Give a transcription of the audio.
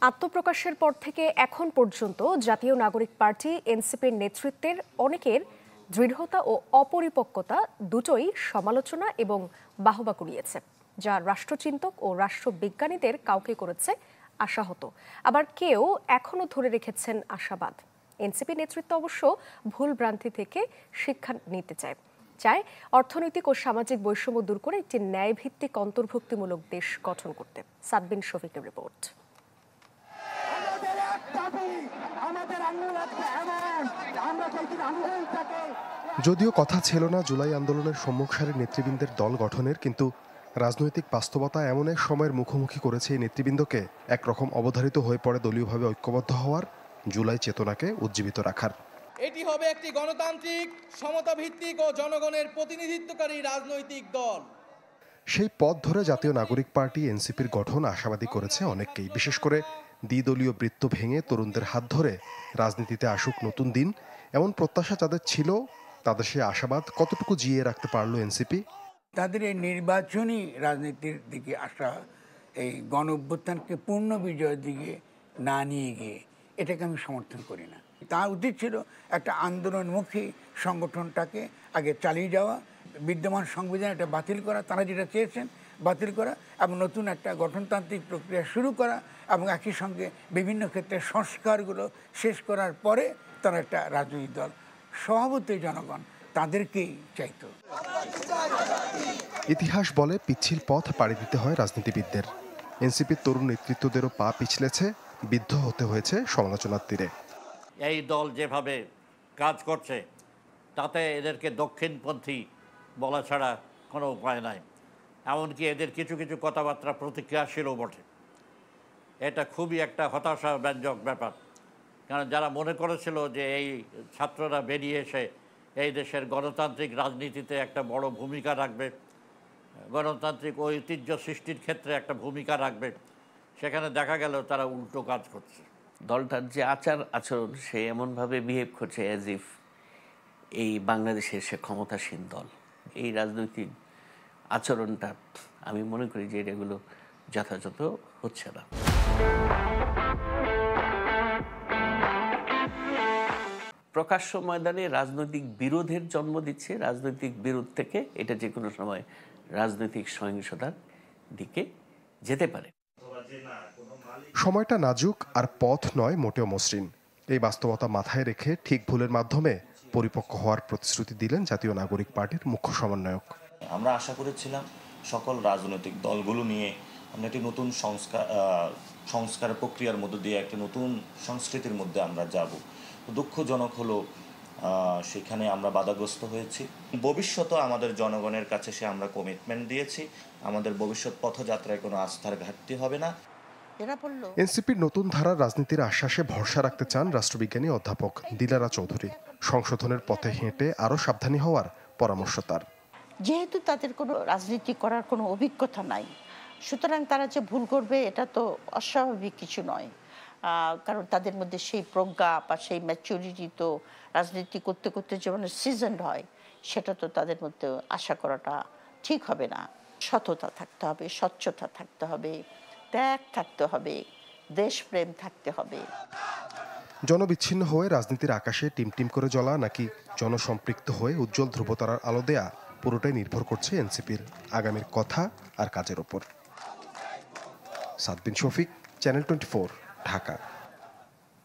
আত্মপ্রকাশের পর থেকে এখন পর্যন্ত জাতীয় নাগরিক পার্টি এনসিপির নেতৃত্বের অনেকের দৃঢ়তা ও অপরিপক্কতা দুটোই সমালোচনা এবং বাহবা কুড়িয়েছে, যা রাষ্ট্রচিন্তক ও রাষ্ট্রবিজ্ঞানীদের কাউকে করেছে আশাহত, আবার কেউ এখনো ধরে রেখেছেন আশাবাদ। এনসিপি নেতৃত্ব অবশ্য ভুল ভ্রান্তি থেকে শিক্ষা নিতে চায় অর্থনৈতিক ও সামাজিক বৈষম্য দূর করে একটি ন্যায়ভিত্তিক অন্তর্ভুক্তিমূলক দেশ গঠন করতে। সাদবিন শফিকের রিপোর্ট। যদিও কথা ছিল না জুলাই আন্দোলনের সম্মুখ সারির নেতৃবৃন্দের দল গঠনের, কিন্তু রাজনৈতিক বাস্তবতা এমন এক সময়ের মুখোমুখি করেছে এই নেতৃবৃন্দকে একরকম অবধারিত হয়ে পড়ে দলীয়ভাবে ঐক্যবদ্ধ হওয়ার, জুলাই চেতনাকে উজ্জীবিত রাখার। এটি হবে একটি গণতান্ত্রিক, সমতা ভিত্তিক ও জনগণের প্রতিনিধিত্বকারী রাজনৈতিক দল। সেই পথ ধরে জাতীয় নাগরিক পার্টি এনসিপির গঠন আশাবাদী করেছে অনেককেই, বিশেষ করে দ্বিদলীয় বৃত্ত ভেঙে তরুণদের হাত ধরে রাজনীতিতে আসুক নতুন দিন, এমন প্রত্যাশা যাদের ছিল, তাদের সেই আশাবাদ কতটুকু জিইয়ে রাখতে পারলো এনসিপি? তাদের এই নির্বাচনী রাজনীতির দিকে আসা, এই গণ অভ্যুত্থানকে পূর্ণ বিজয়ের দিকে না নিয়ে গিয়ে, এটাকে আমি সমর্থন করি না। তার উচিত ছিল একটা আন্দোলনমুখী সংগঠনটাকে আগে চালিয়ে যাওয়া, বিদ্যমান সংবিধান এটা বাতিল করা, তারা যেটা চেয়েছেন বাতিল করা, এবং নতুন একটা গঠনতান্ত্রিক প্রক্রিয়া শুরু করা, এবং একই সঙ্গে বিভিন্ন ক্ষেত্রে সংস্কারগুলো শেষ করার পরে তারা একটা রাজনৈতিক দল। স্বভাবতই জনগণ তাদেরকেই চাইতো। ইতিহাস বলে পিচ্ছিল পথ পাড়ি দিতে হয় রাজনীতিবিদদের। এনসিপির তরুণ নেতৃত্বদেরও পা পিছলেছে, বিদ্ধ হতে হয়েছে সমালোচনার তীরে। এই দল যেভাবে কাজ করছে তাতে এদেরকে দক্ষিণপন্থী বলা ছাড়া কোনো উপায় নাই। এমনকি এদের কিছু কিছু কথাবার্তা প্রতিক্রিয়াশীলও বটে। এটা খুবই একটা হতাশাব্যঞ্জক ব্যাপার, কারণ যারা মনে করেছিল যে এই ছাত্ররা বেরিয়ে এসে এই দেশের গণতান্ত্রিক রাজনীতিতে একটা বড় ভূমিকা রাখবে, গণতান্ত্রিক ঐতিহ্য সৃষ্টির ক্ষেত্রে একটা ভূমিকা রাখবে, সেখানে দেখা গেল তারা উল্টো কাজ করছে। দলটার যে আচরণ, সে এমনভাবে বিহেভ করছে অ্যাজ ইফ এই বাংলাদেশের সে ক্ষমতাসীন দল। এই রাজনৈতিক আচরণটা আমি মনে করি যে এগুলো যথাযথ হচ্ছে না। প্রকাশ্য ময়দানে রাজনৈতিক বিরোধের জন্ম দিচ্ছে, রাজনৈতিক বিরোধ থেকে এটা যে কোনো সময় রাজনৈতিক সহিংসতার দিকে যেতে পারে। সময়টা নাজুক আর পথ নয় মোটেও মসৃণ। এই বাস্তবতা মাথায় রেখে ঠিক ভুলের মাধ্যমে পরিপক্ক হওয়ার প্রতিশ্রুতি দিলেন জাতীয় নাগরিক পার্টির মুখ্য সমন্বয়ক। আমরা আশা করেছিলাম সকল রাজনৈতিক দলগুলো নিয়ে আমরা একটি নতুন সংস্কার প্রক্রিয়ার মধ্য দিয়ে একটা নতুন সংস্কৃতির মধ্যে আমরা যাব। দুঃখজনক হলো সেখানে আমরা বাধাগ্রস্ত হয়েছি। ভবিষ্যতে আমাদের জনগণের কাছে সে আমরা কমিটমেন্ট দিয়েছি, আমাদের ভবিষ্যৎ পথযাত্রায় কোনো আস্থার ঘাটতি হবে না। এনসিপির নতুন ধারার রাজনীতির আশ্বাসে ভরসা রাখতে চান রাষ্ট্রবিজ্ঞানী অধ্যাপক দিলারা চৌধুরী। সংশোধনের পথে হেঁটে আরও সাবধানী হওয়ার পরামর্শ তার। যেহেতু তাদের কোনো রাজনীতি করার কোনো অভিজ্ঞতা নাই, সুতরাং তারা যে ভুল করবে এটা তো অস্বাভাবিক কিছু নয়। কারণ তাদের মধ্যে সেই প্রজ্ঞা বা সেই ম্যাচুরিটি তো রাজনীতি করতে করতে যেমন সিজনড হয়, সেটা তো তাদের মধ্যে আশা করাটা ঠিক হবে না। সততা থাকতে হবে, স্বচ্ছতা থাকতে হবে, ত্যাগ থাকতে হবে, দেশপ্রেম থাকতে হবে। জনবিচ্ছিন্ন হয়ে রাজনীতির আকাশে টিমটিম করে জ্বলা নাকি জনসম্পৃক্ত হয়ে উজ্জ্বল ধ্রুবতারার আলো দেয়া, পুরোটাই নির্ভর করছে এনসিপির আগামীর কথা আর কাজের ওপর। সাদবিন শফিক, চ্যানেল 24, ঢাকা।